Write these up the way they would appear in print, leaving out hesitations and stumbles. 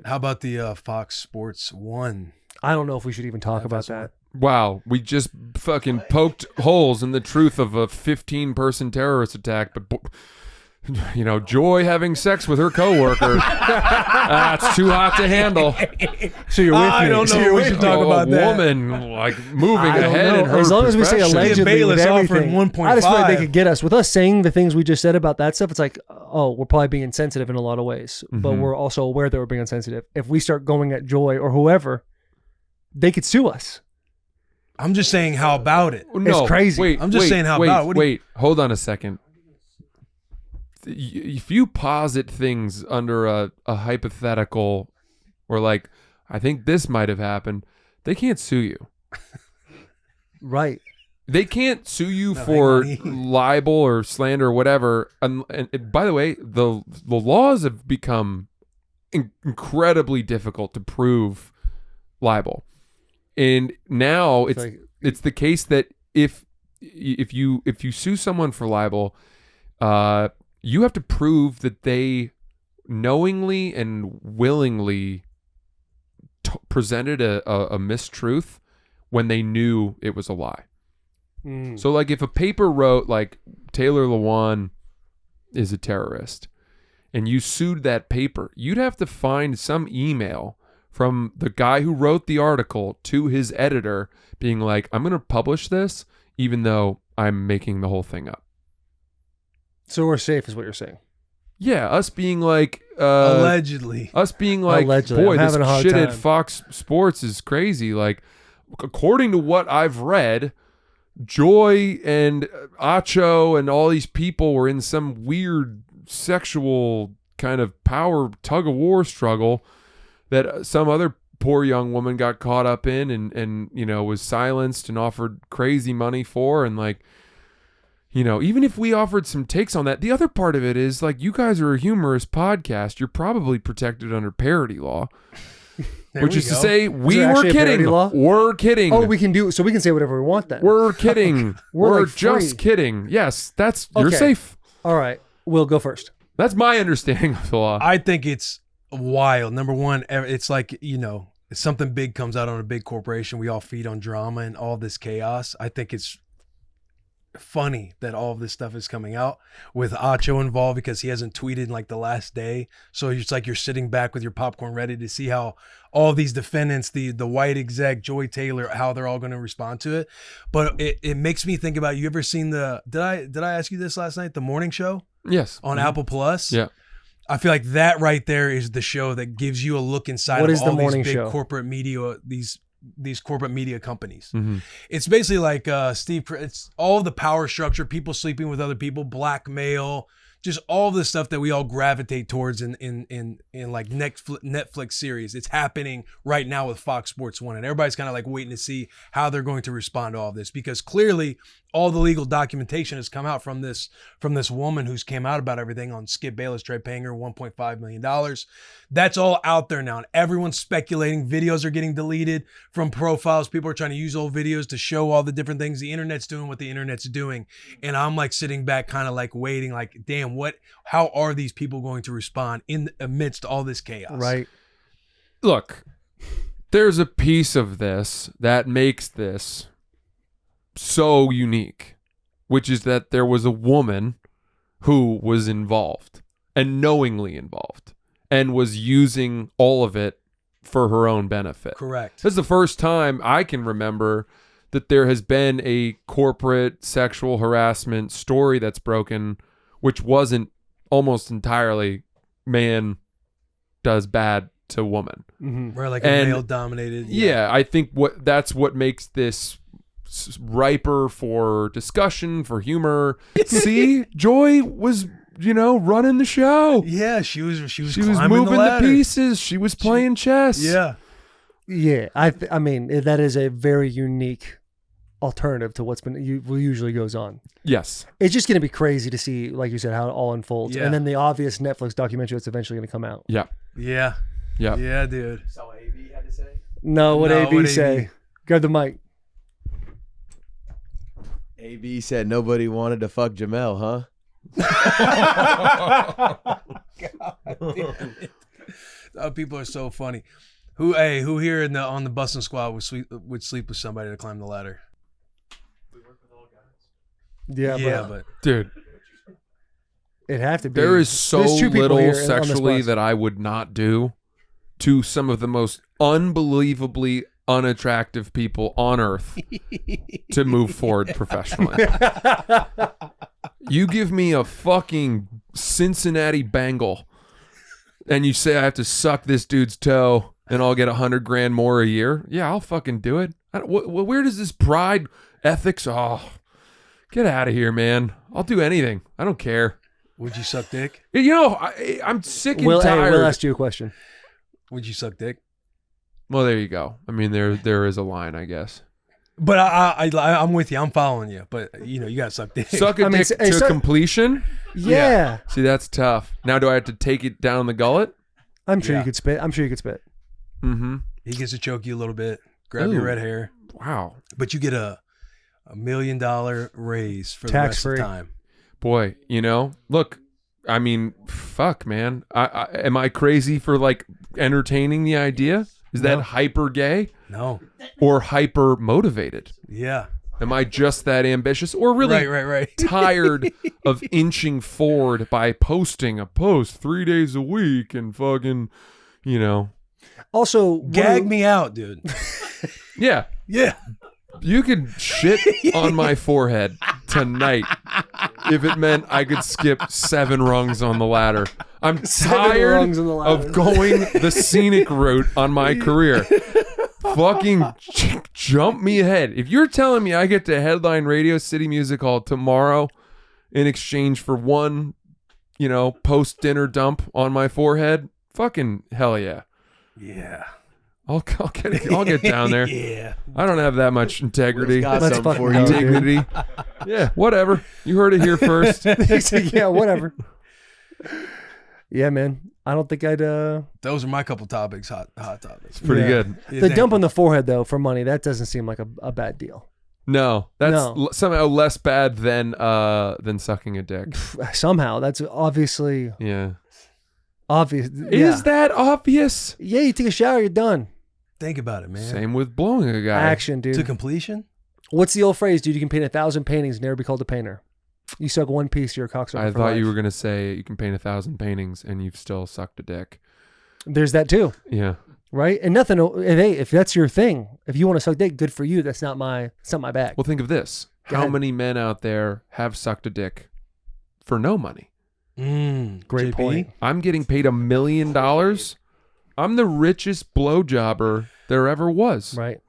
How about the Fox Sports 1? I don't know if we should even talk about that. Wow, we just fucking poked holes in the truth of a 15-person terrorist attack, but Joy having sex with her coworker. That's too hot to handle. So you're with me. I don't know if we should talk about that. Woman like moving ahead in her as long as we say profession. allegedly Bayless with offering everything. 1.5. I just feel like they could get us with us saying the things we just said about that stuff. It's like, oh, we're probably being insensitive in a lot of ways, but we're also aware that we're being insensitive. If we start going at Joy or whoever, they could sue us. I'm just saying, how about it? No, It's crazy. Wait, I'm just saying, how about it? Wait, hold on a second. If you posit things under a hypothetical, or like, I think this might have happened, they can't sue you. Right. They can't sue you for libel or slander or whatever. And by the way, the laws have become incredibly difficult to prove libel. And now it's the case that if you sue someone for libel, you have to prove that they knowingly and willingly presented a mistruth when they knew it was a lie. So like if a paper wrote like Taylor Lewan is a terrorist and you sued that paper, you'd have to find some email from the guy who wrote the article to his editor being like, I'm going to publish this even though I'm making the whole thing up. So we're safe is what you're saying. Yeah, us being like... allegedly. Us being like, Allegedly. boy, I'm this having a hard shit time. at Fox Sports is crazy. Like, according to what I've read, Joy and Acho and all these people were in some weird sexual kind of power tug-of-war struggle that some other poor young woman got caught up in and was silenced and offered crazy money for. And like, even if we offered some takes on that, the other part of it is like, you guys are a humorous podcast. You're probably protected under parody law, which is to say we there were actually a parody kidding. law? We're kidding. Oh, we can say whatever we want then. We're kidding. We're We're like just free. kidding. Yes, you're Okay. safe. All right. We'll go first. That's my understanding of the law. I think it's wild. Number one, it's like, if something big comes out on a big corporation, we all feed on drama and all this chaos. I think it's funny that all of this stuff is coming out with Acho involved because he hasn't tweeted in like the last day. So it's like you're sitting back with your popcorn ready to see how all of these defendants, the white exec, Joy Taylor, how they're all going to respond to it. But it makes me think about, you ever seen did I ask you this last night? The morning show? Yes. On Apple Plus? Yeah. I feel like that right there is the show that gives you a look inside What of is all the these morning big show? corporate media, these corporate media companies. Mm-hmm. It's basically like it's all of the power structure, people sleeping with other people, blackmail, just all the stuff that we all gravitate towards in like Netflix series. It's happening right now with Fox Sports 1, and everybody's kind of like waiting to see how they're going to respond to all of this, because clearly all the legal documentation has come out from this woman who's came out about everything on Skip Bayless, tried paying her $1.5 million. That's all out there now, and everyone's speculating. Videos are getting deleted from profiles. People are trying to use old videos to show all the different things. The internet's doing what the internet's doing, and I'm like sitting back kind of like waiting, like, damn, how are these people going to respond in amidst all this chaos? Right. Look, there's a piece of this that makes this so unique, which is that there was a woman who was involved and knowingly involved and was using all of it for her own benefit. Correct. This is the first time I can remember that there has been a corporate sexual harassment story that's broken, which wasn't almost entirely man does bad to woman. Mm-hmm. We're like a male-dominated. Yeah, I think that's what makes this riper for discussion, for humor. See, Joy was, running the show. Yeah, she was She was climbing moving the ladder. pieces. She was playing chess. Yeah. Yeah. I mean, that is a very unique alternative to what usually goes on. Yes. It's just going to be crazy to see, like you said, how it all unfolds. Yeah. And then the obvious Netflix documentary that's eventually going to come out. Yeah. Yeah. Yeah. Yeah, dude. So what AB had to say? No, what No, AB what say? AB? Grab the mic. AB said nobody wanted to fuck Jamel, huh? People are so funny. Who here on the Bussin' Squad would sleep with somebody to climb the ladder? Yeah, but Dude, it'd have to be. there is so There's two people here little on this sexually bus. that I would not do to some of the most unbelievably unattractive people on earth to move forward professionally. You give me a fucking Cincinnati Bengal and you say I have to suck this dude's toe and I'll get $100,000 more a year. Yeah, I'll fucking do it. Where does this pride ethics? Oh, get out of here, man. I'll do anything. I don't care. would you suck dick? You know, I'm sick and Will tired. asked you a question. Would you suck dick? Well, there you go. I mean, there is a line, I guess. But I'm with you. I'm following you. But you gotta suck dick. Suck a I mean, dick hey, to completion? Yeah. See, that's tough. Now, do I have to take it down the gullet? I'm sure Yeah. you could spit. Mm-hmm. He gets to choke you a little bit, grab your Ooh. red hair, Wow. but you get a $1 million raise for the Tax rest free. of the time. Boy, look, I mean, fuck, man. Am I crazy for like entertaining the idea? Is that No. hyper gay No. or hyper motivated? Yeah. Am I just that ambitious or really Right. tired of inching forward by posting a post 3 days a week and fucking, Also, Gag me out, dude. yeah. Yeah. You could shit on my forehead tonight if it meant I could skip 7 rungs on the ladder. I'm tired rungs on the ladder. of going the scenic route on my career. Fucking jump me ahead. If you're telling me I get to headline Radio City Music Hall tomorrow in exchange for one, post-dinner dump on my forehead, fucking hell yeah. Yeah. I'll get down there. Yeah. I don't have that much integrity. Will's got Let's something fucking for go, you. dude. Dignity. Yeah, whatever. You heard it here first. yeah, whatever. Yeah, man. I don't think I'd. Those are my couple topics, hot topics. Pretty Yeah. good. Yeah, The thank dump you. on the forehead though for money, that doesn't seem like a bad deal. No, that's No. somehow less bad than sucking a dick. Somehow, that's obviously Yeah. obvious. Is that obvious? Yeah, you take a shower, you're done. Think about it, man. Same with blowing a guy. Action, dude. To completion? What's the old phrase, dude? You can paint 1,000 paintings and never be called a painter. You suck one piece, you're a cocksucker. I for thought you life. were gonna say you can paint 1,000 paintings and you've still sucked a dick. There's that too, Yeah. right? And nothing. Hey, if that's your thing, if you want to suck dick, good for you. That's not my bag. Well, think of this. Go How ahead. many men out there have sucked a dick for no money? Great JP? point. I'm getting paid $1 million. I'm the richest blowjobber there ever was. Right.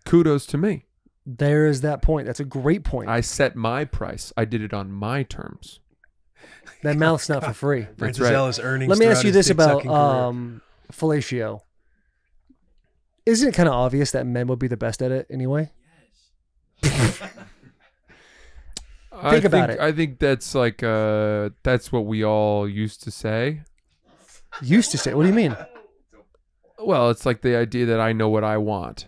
Kudos to me. There is that point. That's a great point. I set my price. I did it on my terms. That mouth's not for free. Francis right. Ellis earnings. Let me ask throughout you his this about dick-sucking career. fellatio. Isn't it kind of obvious that men would be the best at it anyway? Think about it. I think that's like that's what we all used to say. Used to say. What do you mean? Well, it's like the idea that I know what I want,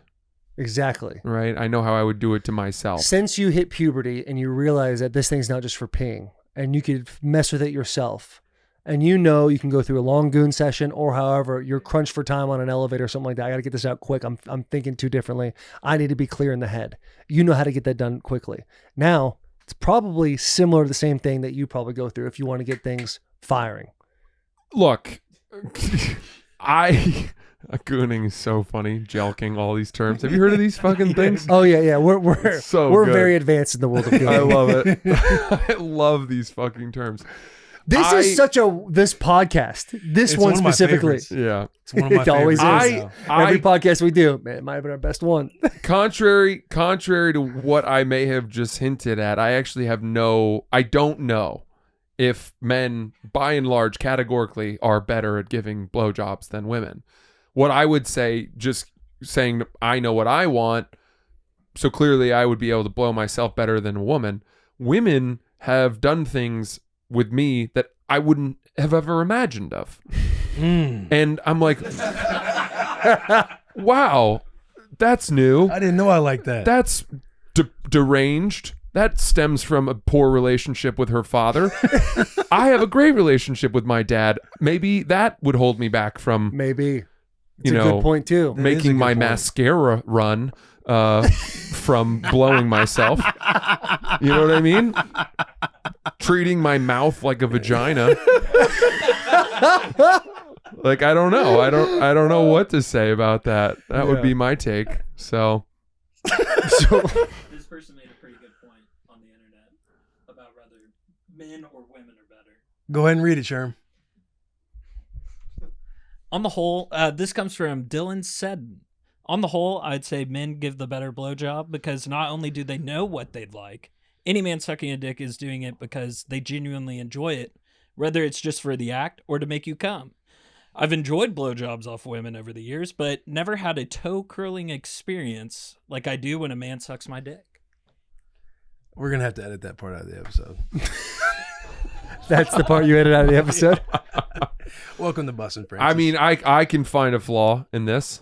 Exactly. right? I know how I would do it to myself. Since you hit puberty and you realize that this thing's not just for peeing and you could mess with it yourself, and you can go through a long goon session or however you're crunched for time on an elevator or something like that. I got to get this out quick. I'm thinking too differently. I need to be clear in the head. You know how to get that done quickly. Now, it's probably similar to the same thing that you probably go through if you want to get things firing. Look, gooning is so funny. Jelking, all these terms. Have you heard of these fucking things? Oh yeah. We're So we're good. very advanced in the world of gooning. I love it. I love these fucking terms. This is such this podcast. This It's one one of my specifically. favorites. Yeah. It's one of my It always favorites. is. now. Every podcast we do, man, it might have been our best one. Contrary to what I may have just hinted at, I don't know if men, by and large, categorically are better at giving blowjobs than women. What I would say, just saying I know what I want, so clearly I would be able to blow myself better than a woman. Women have done things with me that I wouldn't have ever imagined of. And I'm like, wow, that's new. I didn't know I liked that. That's deranged. That stems from a poor relationship with her father. I have a great relationship with my dad. Maybe that would hold me back from Maybe. It's you a know, good point too. That is a making good my point. mascara run from blowing myself. You know what I mean? Treating my mouth like a vagina. Like, I don't know. I don't know what to say about that. That would be my take. So This person made a pretty good point on the internet about whether men or women are better. Go ahead and read it, Sherm. On the whole, this comes from Dylan Seddon. On the whole, I'd say men give the better blowjob because not only do they know what they'd like, any man sucking a dick is doing it because they genuinely enjoy it, whether it's just for the act or to make you come. I've enjoyed blowjobs off women over the years, but never had a toe-curling experience like I do when a man sucks my dick. We're gonna have to edit that part out of the episode. That's the part you edit out of the episode. Welcome to Bussin', Francis. I mean, I can find a flaw in this.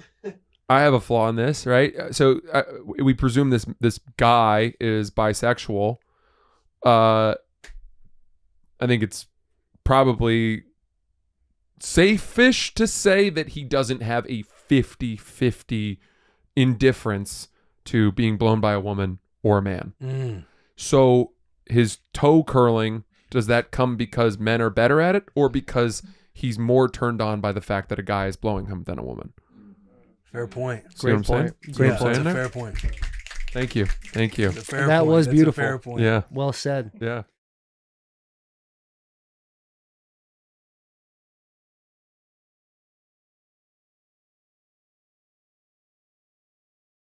I have a flaw in this, right? So we presume this guy is bisexual. I think it's probably safe-ish to say that he doesn't have a 50-50 indifference to being blown by a woman or a man. So his toe curling, does that come because men are better at it or because he's more turned on by the fact that a guy is blowing him than a woman? Fair point. See what I'm saying? point. See what I'm That's saying a there? fair point. Thank you. Thank you. That's a fair That point. was That's a beautiful. fair point. Yeah. Well said. Yeah.